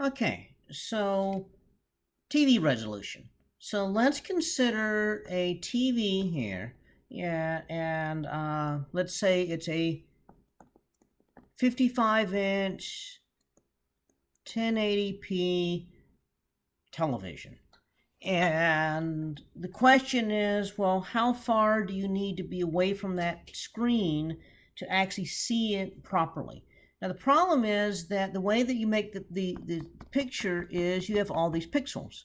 Okay, so TV resolution. So let's consider a TV here. Yeah, and let's say it's a 55-inch 1080p television. And the question is, well, how far do you need to be away from that screen to actually see it properly? Now, the problem is that the way that you make the picture is you have all these pixels.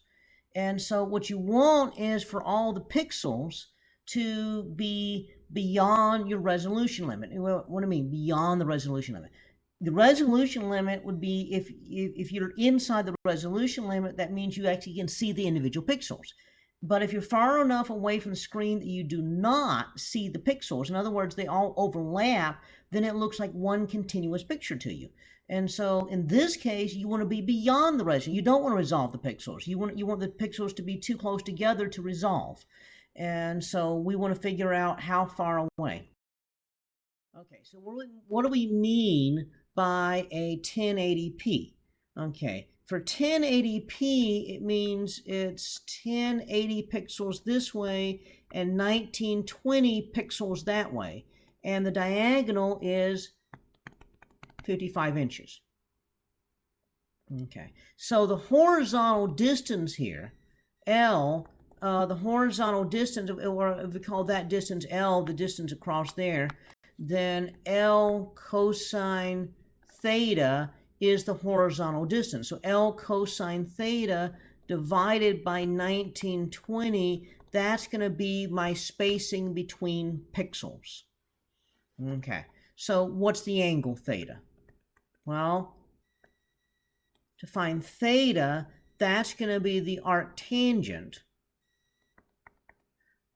And so what you want is for all the pixels to be beyond your resolution limit. What do I mean, beyond the resolution limit? The resolution limit would be if you're inside the resolution limit, that means you actually can see the individual pixels. But if you're far enough away from the screen that you do not see the pixels, in other words, they all overlap, then it looks like one continuous picture to you. And so in this case, you want to be beyond the resolution. You don't want to resolve the pixels. You want the pixels to be too close together to resolve. And so we want to figure out how far away. Okay, so what do we mean by a 1080p? Okay, for 1080p, it means it's 1080 pixels this way and 1920 pixels that way. And the diagonal is 55 inches. Okay, so the horizontal distance here, L, the horizontal distance, or if we call that distance L, the distance across there, then L cosine theta is the horizontal distance. So L cosine theta divided by 1920, that's going to be my spacing between pixels. Okay, so what's the angle theta? Well, to find theta, that's going to be the arctangent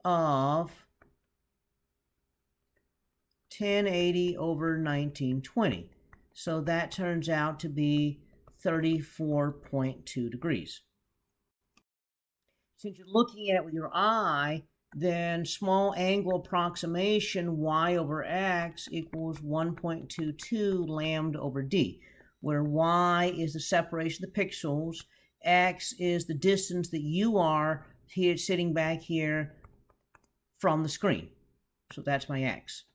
of 1080 over 1920. So that turns out to be 34.2 degrees. Since you're looking at it with your eye, then small angle approximation y over x equals 1.22 lambda over d, where y is the separation of the pixels, x is the distance that you are here sitting back here from the screen. So that's my x.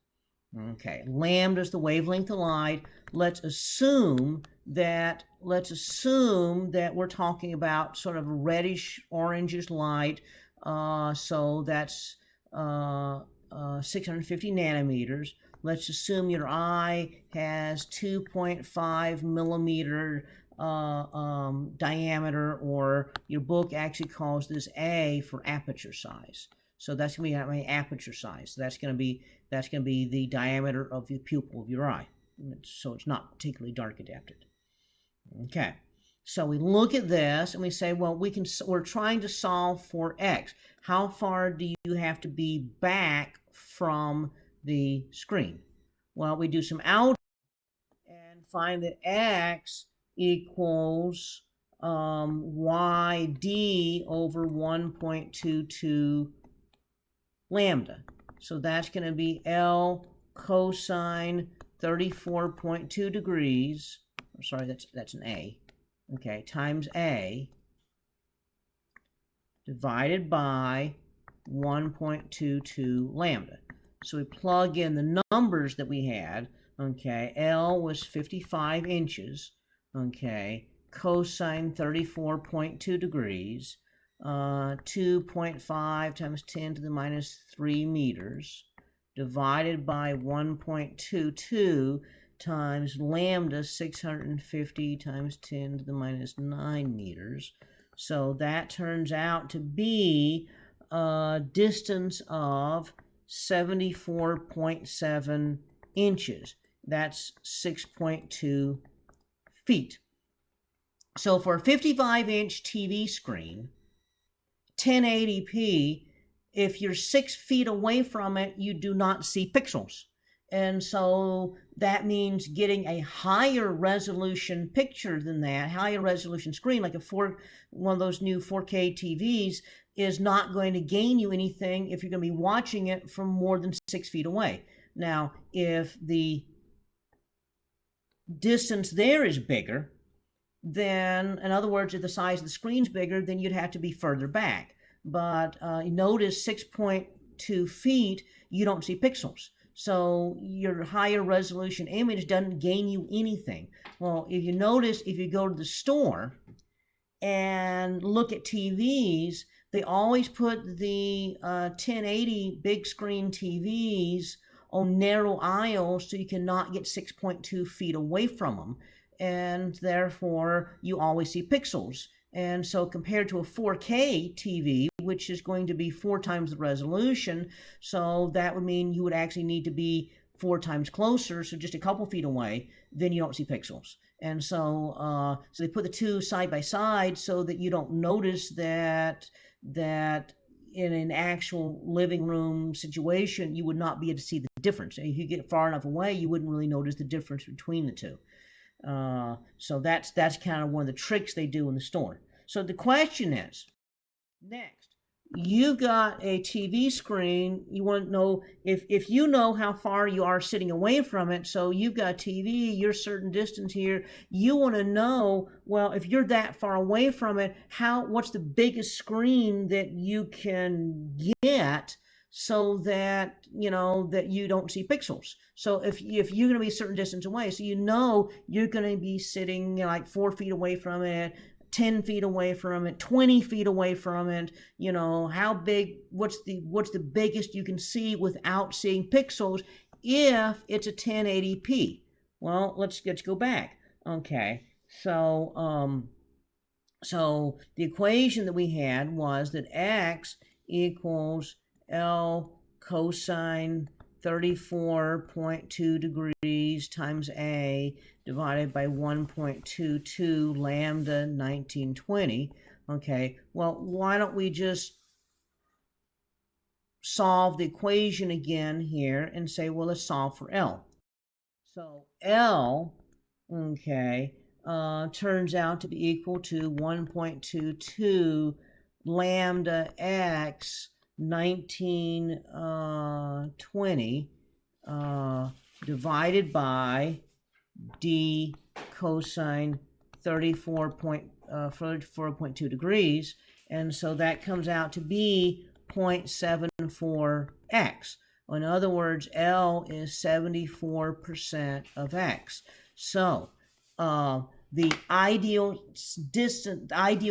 Okay, lambda is the wavelength of light. Let's assume that we're talking about sort of reddish orangish light. So that's 650 nanometers. Let's assume your eye has 2.5 millimeter diameter, or your book actually calls this A for aperture size. So that's going to be my aperture size. So that's going to be the diameter of the pupil of your eye. So it's not particularly dark adapted. Okay. So we look at this and we say, well, we're trying to solve for x. How far do you have to be back from the screen? Well, we do some algebra and find that x equals yd over 1.22 lambda. So that's going to be L cosine 34.2 degrees. Sorry, that's an A. Okay, times A divided by 1.22 lambda. So we plug in the numbers that we had. Okay, L was 55 inches. Okay, cosine 34.2 degrees. 2.5 times 10 to the minus 3 meters divided by 1.22 times lambda 650 times 10 to the minus 9 meters. So that turns out to be a distance of 74.7 inches. That's 6.2 feet. So for a 55-inch TV screen, 1080p, if you're 6 feet away from it, you do not see pixels. And so that means getting a higher resolution picture than that, higher resolution screen, like one of those new 4K TVs, is not going to gain you anything if you're going to be watching it from more than 6 feet away. Now, if the distance there is bigger, then, in other words, if the size of the screen's bigger, then you'd have to be further back. But notice 6.2 feet, you don't see pixels. So your higher resolution image doesn't gain you anything. Well, if you notice, if you go to the store and look at TVs, they always put the 1080 big screen TVs on narrow aisles so you cannot get 6.2 feet away from them. And therefore, you always see pixels. And so compared to a 4K TV, which is going to be 4 times the resolution, so that would mean you would actually need to be 4 times closer, so just a couple feet away, then you don't see pixels. And so they put the two side by side so that you don't notice that in an actual living room situation, you would not be able to see the difference. If you get far enough away, you wouldn't really notice the difference between the two. So that's kind of one of the tricks they do in the store. So the question is, next, you've got a TV screen. You want to know if you know how far you are sitting away from it. So you've got a TV, you're a certain distance here. You want to know, well, if you're that far away from it, what's the biggest screen that you can get so that that you don't see pixels. So if you're going to be a certain distance away, so you're going to be sitting like 4 feet away from it, 10 feet away from it, 20 feet away from it, how big, what's the biggest you can see without seeing pixels if it's a 1080p. Well, let's go back. Okay, so the equation that we had was that x equals L cosine 34.2 degrees times A divided by 1.22 lambda 1920. Okay, well, why don't we just solve the equation again here and say, well, let's solve for L. So L, okay, turns out to be equal to 1.22 lambda x 1920 divided by d cosine 34.2 degrees, and so that comes out to be 0.74x. In other words, L is 74% of x. So the ideal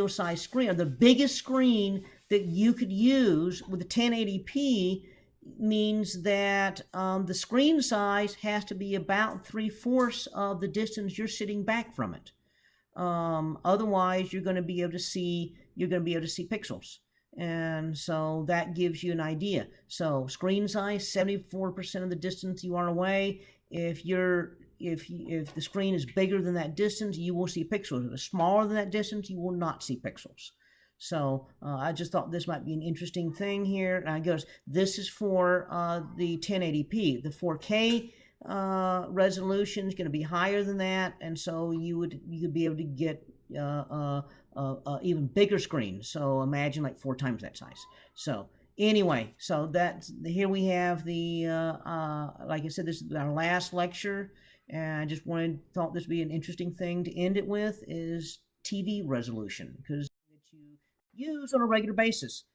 size screen, or the biggest screen that you could use with the 1080p, means that the screen size has to be about 3/4 of the distance you're sitting back from it. Otherwise, you're going to be able to see pixels. And so that gives you an idea. So screen size, 74% of the distance you are away. If the screen is bigger than that distance, you will see pixels. If it's smaller than that distance, you will not see pixels. So I just thought this might be an interesting thing here. And I goes, this is for the 1080p. The 4K resolution is going to be higher than that, and so you could be able to get even bigger screen. So imagine like 4 times that size. So anyway, so here we have the like I said, this is our last lecture, and I just thought this would be an interesting thing to end it with, is TV resolution, because you use on a regular basis.